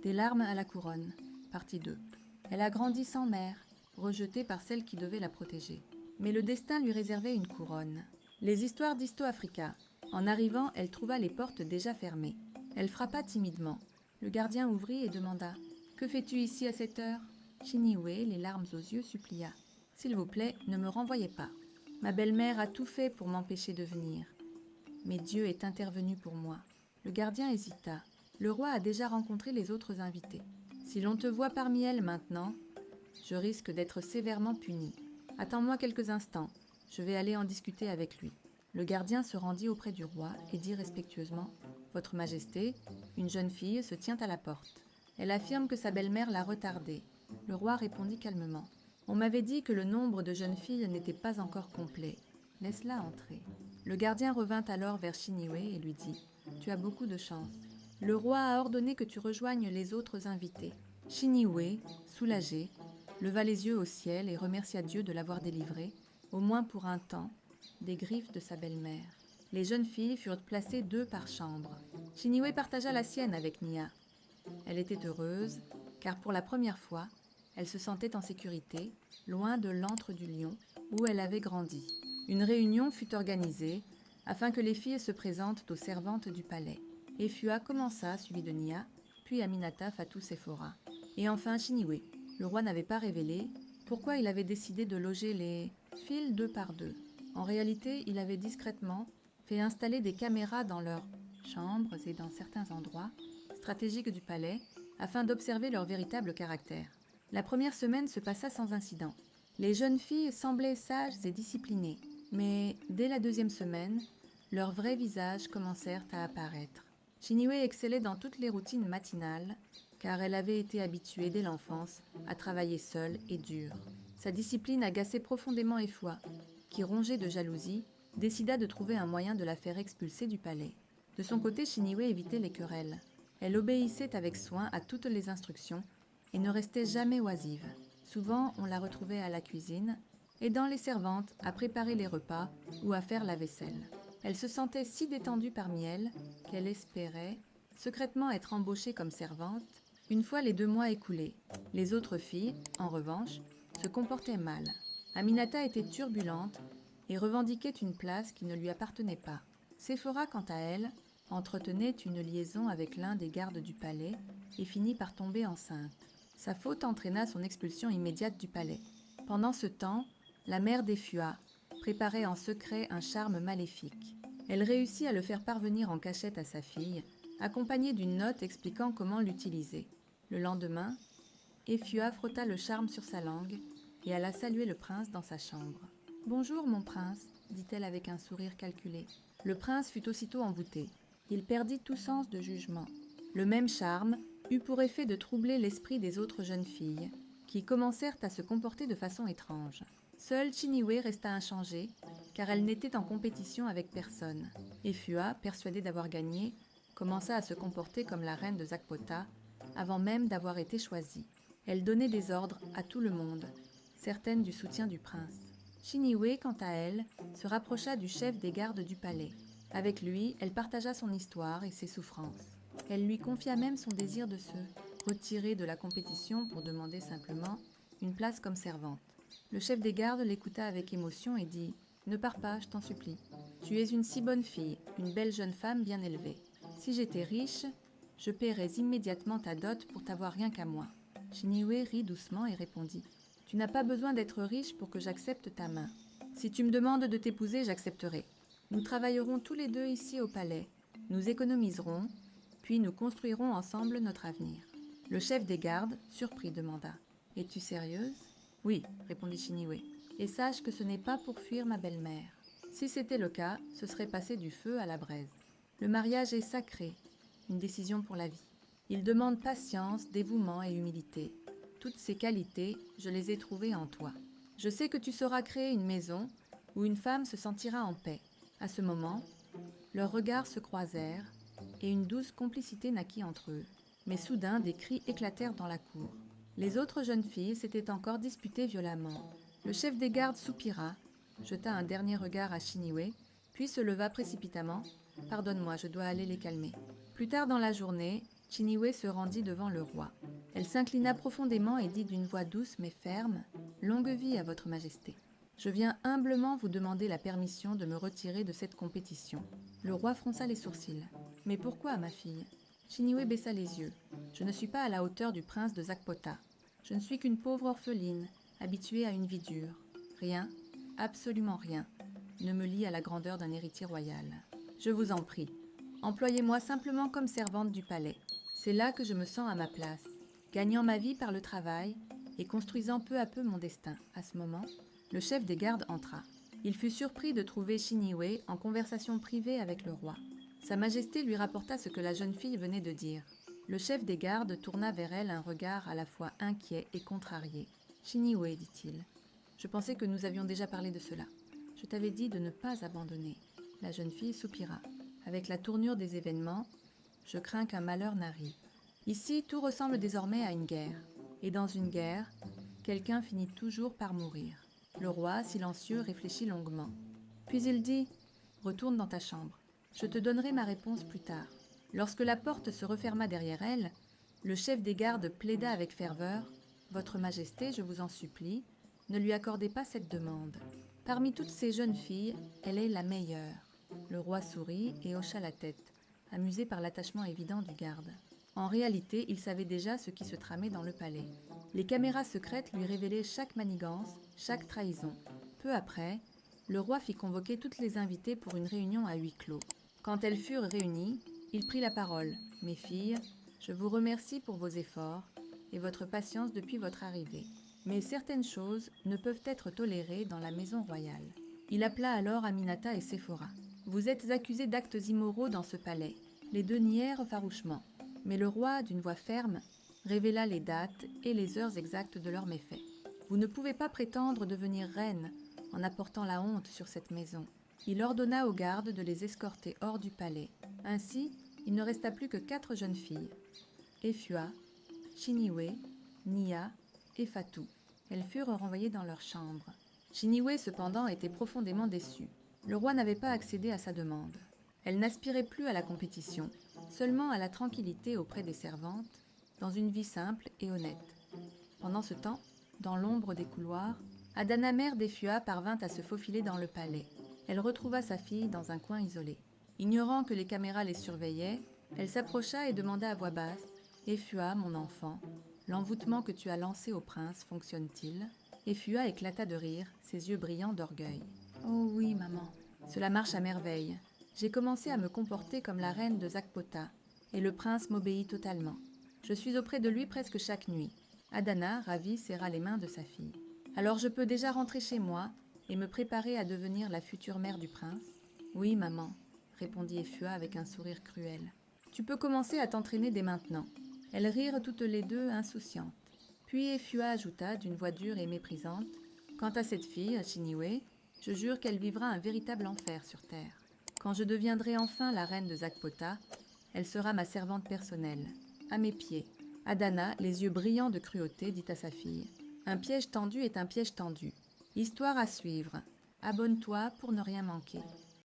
Des larmes à la couronne, partie 2. Elle a grandi sans mère, rejetée par celle qui devait la protéger. Mais le destin lui réservait une couronne. Les histoires d'Histo Africa. En arrivant, elle trouva les portes déjà fermées. Elle frappa timidement. Le gardien ouvrit et demanda « Que fais-tu ici à cette heure ?» Chiniwé, les larmes aux yeux, supplia « S'il vous plaît, ne me renvoyez pas. Ma belle-mère a tout fait pour m'empêcher de venir. Mais Dieu est intervenu pour moi. » Le gardien hésita. Le roi a déjà rencontré les autres invités. Si l'on te voit parmi elles maintenant, je risque d'être sévèrement puni. Attends-moi quelques instants, je vais aller en discuter avec lui. Le gardien se rendit auprès du roi et dit respectueusement « Votre Majesté, une jeune fille se tient à la porte. Elle affirme que sa belle-mère l'a retardée. » Le roi répondit calmement « On m'avait dit que le nombre de jeunes filles n'était pas encore complet. Laisse-la entrer. » Le gardien revint alors vers Chiniwé et lui dit « Tu as beaucoup de chance. Le roi a ordonné que tu rejoignes les autres invités. » Chiniwé, soulagé, leva les yeux au ciel et remercia Dieu de l'avoir délivré, au moins pour un temps, des griffes de sa belle-mère. Les jeunes filles furent placées 2 par chambre. Chiniwé partagea la sienne avec Nia. Elle était heureuse, car pour la première fois, elle se sentait en sécurité, loin de l'antre du lion, où elle avait grandi. Une réunion fut organisée, afin que les filles se présentent aux servantes du palais. Efua commença, suivi de Nia, puis Aminata, Fatou, Séphora. Et enfin Chiniwé. Le roi n'avait pas révélé pourquoi il avait décidé de loger les filles 2 par 2. En réalité, il avait discrètement fait installer des caméras dans leurs chambres et dans certains endroits stratégiques du palais afin d'observer leur véritable caractère. La première semaine se passa sans incident. Les jeunes filles semblaient sages et disciplinées, mais dès la 2e semaine, leurs vrais visages commencèrent à apparaître. Chiniwé excellait dans toutes les routines matinales, car elle avait été habituée dès l'enfance à travailler seule et dur. Sa discipline agaçait profondément Efua, qui, rongée de jalousie, décida de trouver un moyen de la faire expulser du palais. De son côté, Chiniwé évitait les querelles. Elle obéissait avec soin à toutes les instructions et ne restait jamais oisive. Souvent, on la retrouvait à la cuisine, aidant les servantes à préparer les repas ou à faire la vaisselle. Elle se sentait si détendue parmi elles qu'elle espérait secrètement être embauchée comme servante une fois les 2 mois écoulés. Les autres filles, en revanche, se comportaient mal. Aminata était turbulente et revendiquait une place qui ne lui appartenait pas. Séphora, quant à elle, entretenait une liaison avec l'un des gardes du palais et finit par tomber enceinte. Sa faute entraîna son expulsion immédiate du palais. Pendant ce temps, la mère d'Efua préparait en secret un charme maléfique. Elle réussit à le faire parvenir en cachette à sa fille, accompagnée d'une note expliquant comment l'utiliser. Le lendemain, Efua frotta le charme sur sa langue et alla saluer le prince dans sa chambre. « Bonjour, mon prince », dit-elle avec un sourire calculé. Le prince fut aussitôt envoûté. Il perdit tout sens de jugement. Le même charme eut pour effet de troubler l'esprit des autres jeunes filles, qui commencèrent à se comporter de façon étrange. Seule Chiniwé resta inchangée, car elle n'était en compétition avec personne. Efua, persuadée d'avoir gagné, commença à se comporter comme la reine de Zakpota, avant même d'avoir été choisie. Elle donnait des ordres à tout le monde, certaine du soutien du prince. Chiniwé, quant à elle, se rapprocha du chef des gardes du palais. Avec lui, elle partagea son histoire et ses souffrances. Elle lui confia même son désir de se retirer de la compétition pour demander simplement une place comme servante. Le chef des gardes l'écouta avec émotion et dit « Ne pars pas, je t'en supplie. Tu es une si bonne fille, une belle jeune femme bien élevée. Si j'étais riche, je paierais immédiatement ta dot pour t'avoir rien qu'à moi. » Chiniwé rit doucement et répondit « Tu n'as pas besoin d'être riche pour que j'accepte ta main. Si tu me demandes de t'épouser, j'accepterai. Nous travaillerons tous les 2 ici au palais. Nous économiserons, puis nous construirons ensemble notre avenir. » Le chef des gardes, surpris, demanda « Es-tu sérieuse ?»« Oui, répondit Chiniwé. Et sache que ce n'est pas pour fuir ma belle-mère. Si c'était le cas, ce serait passer du feu à la braise. Le mariage est sacré, une décision pour la vie. Il demande patience, dévouement et humilité. Toutes ces qualités, je les ai trouvées en toi. Je sais que tu sauras créer une maison où une femme se sentira en paix. » À ce moment, leurs regards se croisèrent et une douce complicité naquit entre eux. Mais soudain, des cris éclatèrent dans la cour. Les autres jeunes filles s'étaient encore disputées violemment. Le chef des gardes soupira, jeta un dernier regard à Chiniwé, puis se leva précipitamment. « Pardonne-moi, je dois aller les calmer. » Plus tard dans la journée, Chiniwé se rendit devant le roi. Elle s'inclina profondément et dit d'une voix douce mais ferme « Longue vie à votre majesté. Je viens humblement vous demander la permission de me retirer de cette compétition. » Le roi fronça les sourcils. « Mais pourquoi, ma fille ?» Chiniwé baissa les yeux. « Je ne suis pas à la hauteur du prince de Zakpota. Je ne suis qu'une pauvre orpheline, habituée à une vie dure. Rien, absolument rien, ne me lie à la grandeur d'un héritier royal. Je vous en prie, employez-moi simplement comme servante du palais. C'est là que je me sens à ma place, gagnant ma vie par le travail et construisant peu à peu mon destin. » À ce moment, le chef des gardes entra. Il fut surpris de trouver Chiniwé en conversation privée avec le roi. Sa majesté lui rapporta ce que la jeune fille venait de dire. Le chef des gardes tourna vers elle un regard à la fois inquiet et contrarié. « Chiniwé, dit-il, je pensais que nous avions déjà parlé de cela. Je t'avais dit de ne pas abandonner. » La jeune fille soupira. « Avec la tournure des événements, je crains qu'un malheur n'arrive. Ici, tout ressemble désormais à une guerre. Et dans une guerre, quelqu'un finit toujours par mourir. » Le roi, silencieux, réfléchit longuement. Puis il dit « Retourne dans ta chambre. Je te donnerai ma réponse plus tard. » Lorsque la porte se referma derrière elle, le chef des gardes plaida avec ferveur « Votre Majesté, je vous en supplie, ne lui accordez pas cette demande. Parmi toutes ces jeunes filles, elle est la meilleure. » Le roi sourit et hocha la tête, amusé par l'attachement évident du garde. En réalité, il savait déjà ce qui se tramait dans le palais. Les caméras secrètes lui révélaient chaque manigance, chaque trahison. Peu après, le roi fit convoquer toutes les invitées pour une réunion à huis clos. Quand elles furent réunies, il prit la parole. « Mes filles, je vous remercie pour vos efforts et votre patience depuis votre arrivée. Mais certaines choses ne peuvent être tolérées dans la maison royale. » Il appela alors Aminata et Séphora. « Vous êtes accusés d'actes immoraux dans ce palais. » Les deux nièrent farouchement. Mais le roi, d'une voix ferme, révéla les dates et les heures exactes de leurs méfaits. « Vous ne pouvez pas prétendre devenir reine en apportant la honte sur cette maison. » Il ordonna aux gardes de les escorter hors du palais. Ainsi, il ne resta plus que 4 jeunes filles. Efua, Chiniwé, Nia et Fatou. Elles furent renvoyées dans leur chambre. Chiniwé, cependant, était profondément déçue. Le roi n'avait pas accédé à sa demande. Elle n'aspirait plus à la compétition, seulement à la tranquillité auprès des servantes, dans une vie simple et honnête. Pendant ce temps, dans l'ombre des couloirs, Adana, mère d'Efua, parvint à se faufiler dans le palais. Elle retrouva sa fille dans un coin isolé. Ignorant que les caméras les surveillaient, elle s'approcha et demanda à voix basse « Efua, mon enfant, l'envoûtement que tu as lancé au prince fonctionne-t-il » Efua éclata de rire, ses yeux brillants d'orgueil. « Oh oui, maman, cela marche à merveille. J'ai commencé à me comporter comme la reine de Zakpota, et le prince m'obéit totalement. Je suis auprès de lui presque chaque nuit. » Adana, ravie, serra les mains de sa fille. « Alors je peux déjà rentrer chez moi et me préparer à devenir la future mère du prince ?»« Oui, maman, » répondit Efua avec un sourire cruel. « Tu peux commencer à t'entraîner dès maintenant. » Elles rirent toutes les deux, insouciantes. Puis Efua ajouta d'une voix dure et méprisante « Quant à cette fille, Chiniwé, je jure qu'elle vivra un véritable enfer sur terre. Quand je deviendrai enfin la reine de Zakpota, elle sera ma servante personnelle, à mes pieds. » Adana, les yeux brillants de cruauté, dit à sa fille « Un piège tendu est un piège tendu. Histoire à suivre. Abonne-toi pour ne rien manquer. »